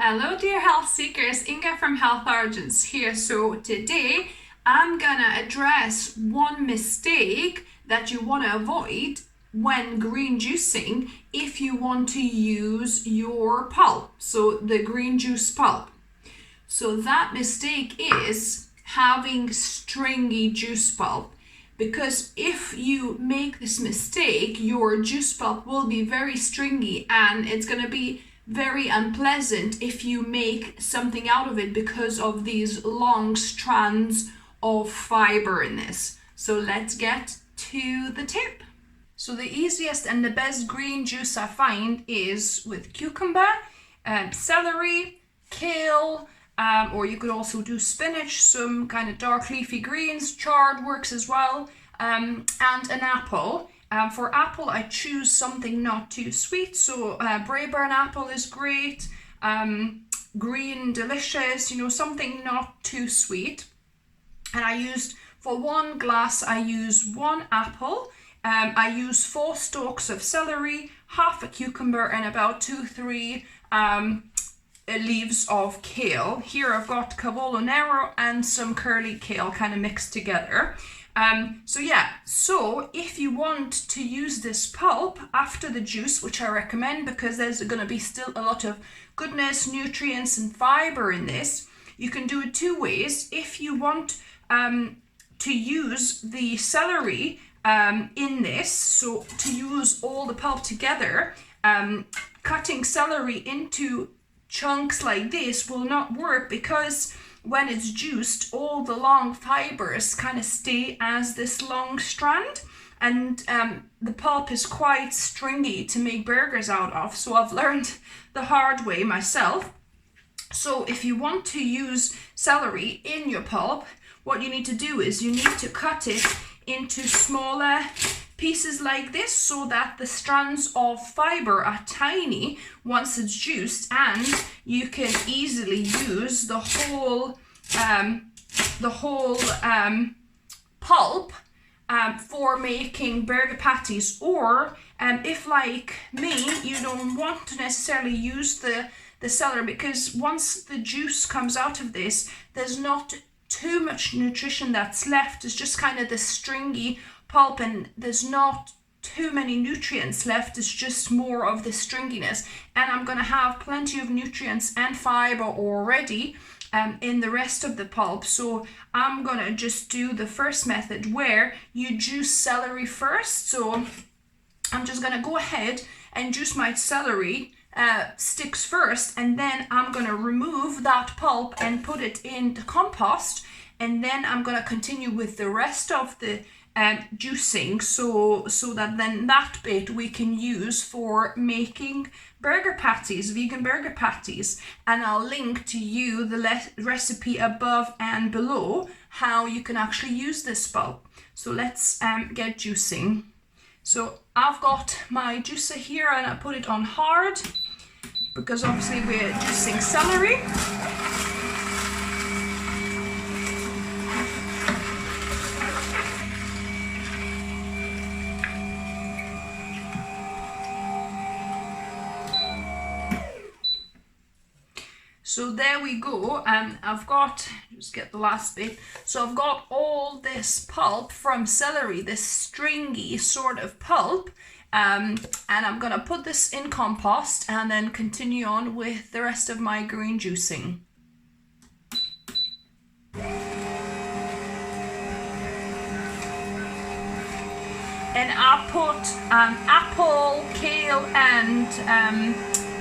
Hello dear health seekers, Inga from Health Origins here. So today I'm gonna address one mistake that you want to avoid when green juicing if you want to use your pulp, so the green juice pulp. So that mistake is having stringy juice pulp, because if you make this mistake, your juice pulp will be very stringy and it's going to be very unpleasant if you make something out of it because of these long strands of fiber in this. So let's get to the tip. So the easiest and the best green juice I find is with cucumber, celery, kale, or you could also do spinach, some kind of dark leafy greens, chard works as well, and an apple. For apple, I choose something not too sweet, so Braeburn apple is great, green delicious, something not too sweet. And for 1 glass, I use 1 apple, I use 4 stalks of celery, half a cucumber, and about 2-3 leaves of kale. Here I've got cavolo nero and some curly kale kind of mixed together. So if you want to use this pulp after the juice, which I recommend because there's going to be still a lot of goodness, nutrients and fiber in this, you can do it 2 ways. If you want to use the celery in this, so to use all the pulp together, cutting celery into chunks like this will not work, because when it's juiced, all the long fibers kind of stay as this long strand, and the pulp is quite stringy to make burgers out of. So I've learned the hard way myself. So if you want to use celery in your pulp, what you need to do is you need to cut it into smaller pieces like this, so that the strands of fiber are tiny once it's juiced, and you can easily use the whole pulp for making burger patties. Or if, like me, you don't want to necessarily use the celery, because once the juice comes out of this, there's not too much nutrition that's left. It's just kind of the stringy pulp, and there's not too many nutrients left. It's just more of the stringiness, and I'm going to have plenty of nutrients and fiber already in the rest of the pulp. So I'm going to just do the first method where you juice celery first. So I'm just going to go ahead and juice my celery sticks first, and then I'm going to remove that pulp and put it in the compost, and then I'm going to continue with the rest of the juicing, so that then that bit we can use for making burger patties, vegan burger patties. And I'll link to you the recipe above and below how you can actually use this pulp. So let's get juicing. So I've got my juicer here, and I put it on hard because obviously we're juicing celery. So there we go, and I've got, just get the last bit, so I've got all this pulp from celery, this stringy sort of pulp, and I'm going to put this in compost and then continue on with the rest of my green juicing. And I put apple, kale and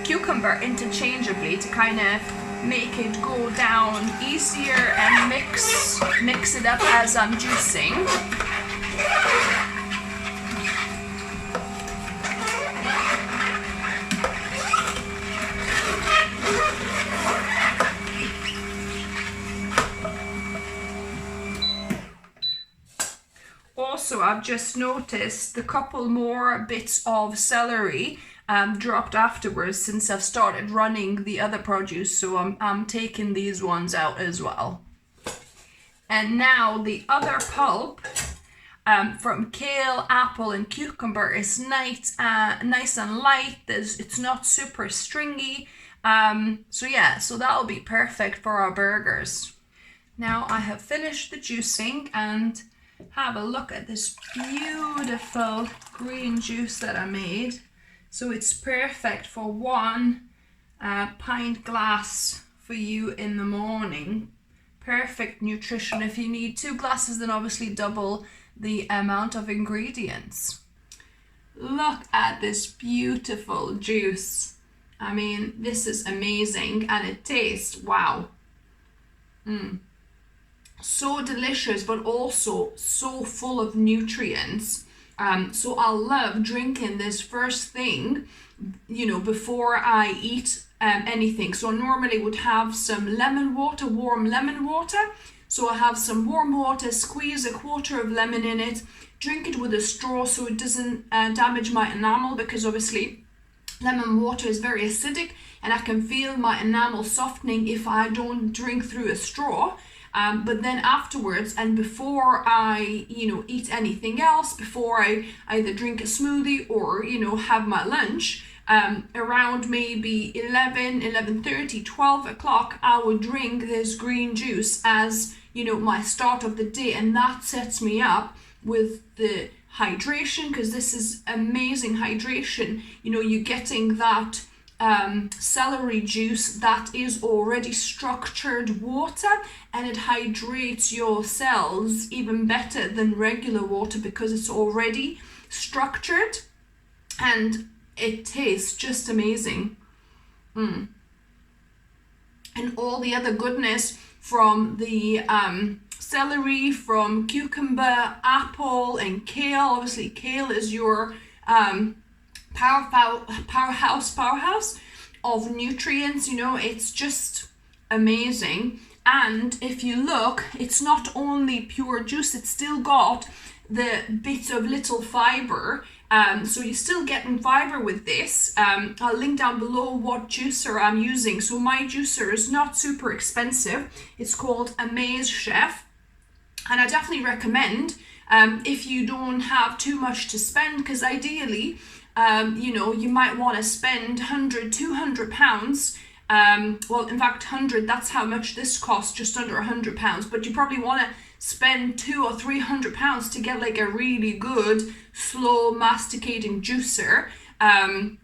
cucumber interchangeably to kind of make it go down easier and mix it up as I'm juicing. Also, I've just noticed a couple more bits of celery dropped afterwards since I've started running the other produce, so I'm taking these ones out as well. And now the other pulp from kale, apple and cucumber is nice and light. It's not super stringy. So yeah, so that'll be perfect for our burgers. Now I have finished the juicing, and have a look at this beautiful green juice that I made. So it's perfect for 1 pint glass for you in the morning. Perfect nutrition. If you need 2 glasses, then obviously double the amount of ingredients. Look at this beautiful juice. I mean, this is amazing, and it tastes, wow. So delicious, but also so full of nutrients. So I love drinking this first thing, before I eat anything. So I normally would have some lemon water, warm lemon water. So I have some warm water, squeeze a quarter of lemon in it, drink it with a straw so it doesn't damage my enamel, because obviously lemon water is very acidic, and I can feel my enamel softening if I don't drink through a straw. But then afterwards, and before I, eat anything else, before I either drink a smoothie or, have my lunch, around maybe 11:30, 12 o'clock, I would drink this green juice as, my start of the day. And that sets me up with the hydration, because this is amazing hydration. You're getting that celery juice that is already structured water, and it hydrates your cells even better than regular water because it's already structured, and it tastes just amazing. And all the other goodness from the celery, from cucumber, apple, and kale. Obviously kale is your powerhouse of nutrients. It's just amazing. And if you look, it's not only pure juice, it's still got the bits of little fiber, so you're still getting fiber with this. I'll link down below what juicer I'm using. So my juicer is not super expensive. It's called Amaze Chef, and I definitely recommend if you don't have too much to spend, because ideally you might want to spend 100, 200 pounds. Well, in fact, 100, that's how much this costs, just under 100 pounds. But you probably want to spend 200 or 300 pounds to get like a really good, slow masticating juicer. And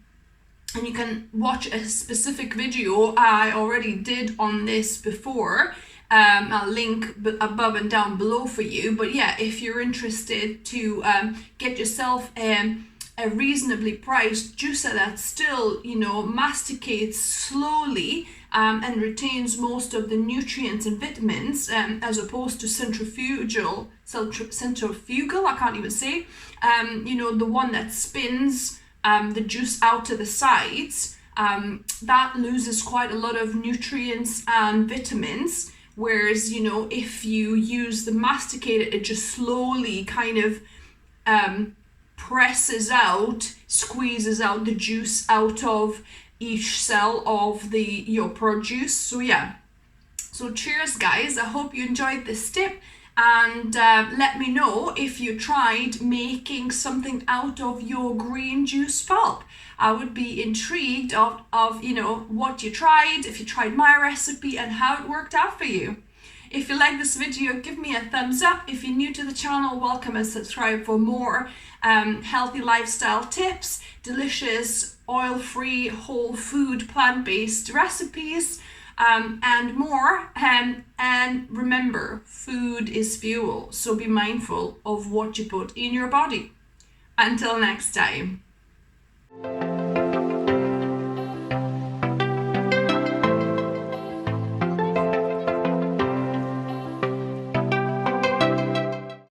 you can watch a specific video I already did on this before. I'll link above and down below for you. But yeah, if you're interested to get yourself a reasonably priced juicer that still, masticates slowly and retains most of the nutrients and vitamins, as opposed to centrifugal, I can't even say, the one that spins the juice out to the sides, that loses quite a lot of nutrients and vitamins. Whereas, if you use the masticator, it just slowly kind of presses out, squeezes out the juice out of each cell of your produce. So yeah, so cheers guys, I hope you enjoyed this tip, and let me know if you tried making something out of your green juice pulp. I would be intrigued of what you tried, if you tried my recipe and how it worked out for you. If you like this video, give me a thumbs up. If you're new to the channel, welcome and subscribe for more healthy lifestyle tips, delicious oil-free, whole food, plant-based recipes, and more. And remember, food is fuel, so be mindful of what you put in your body. Until next time.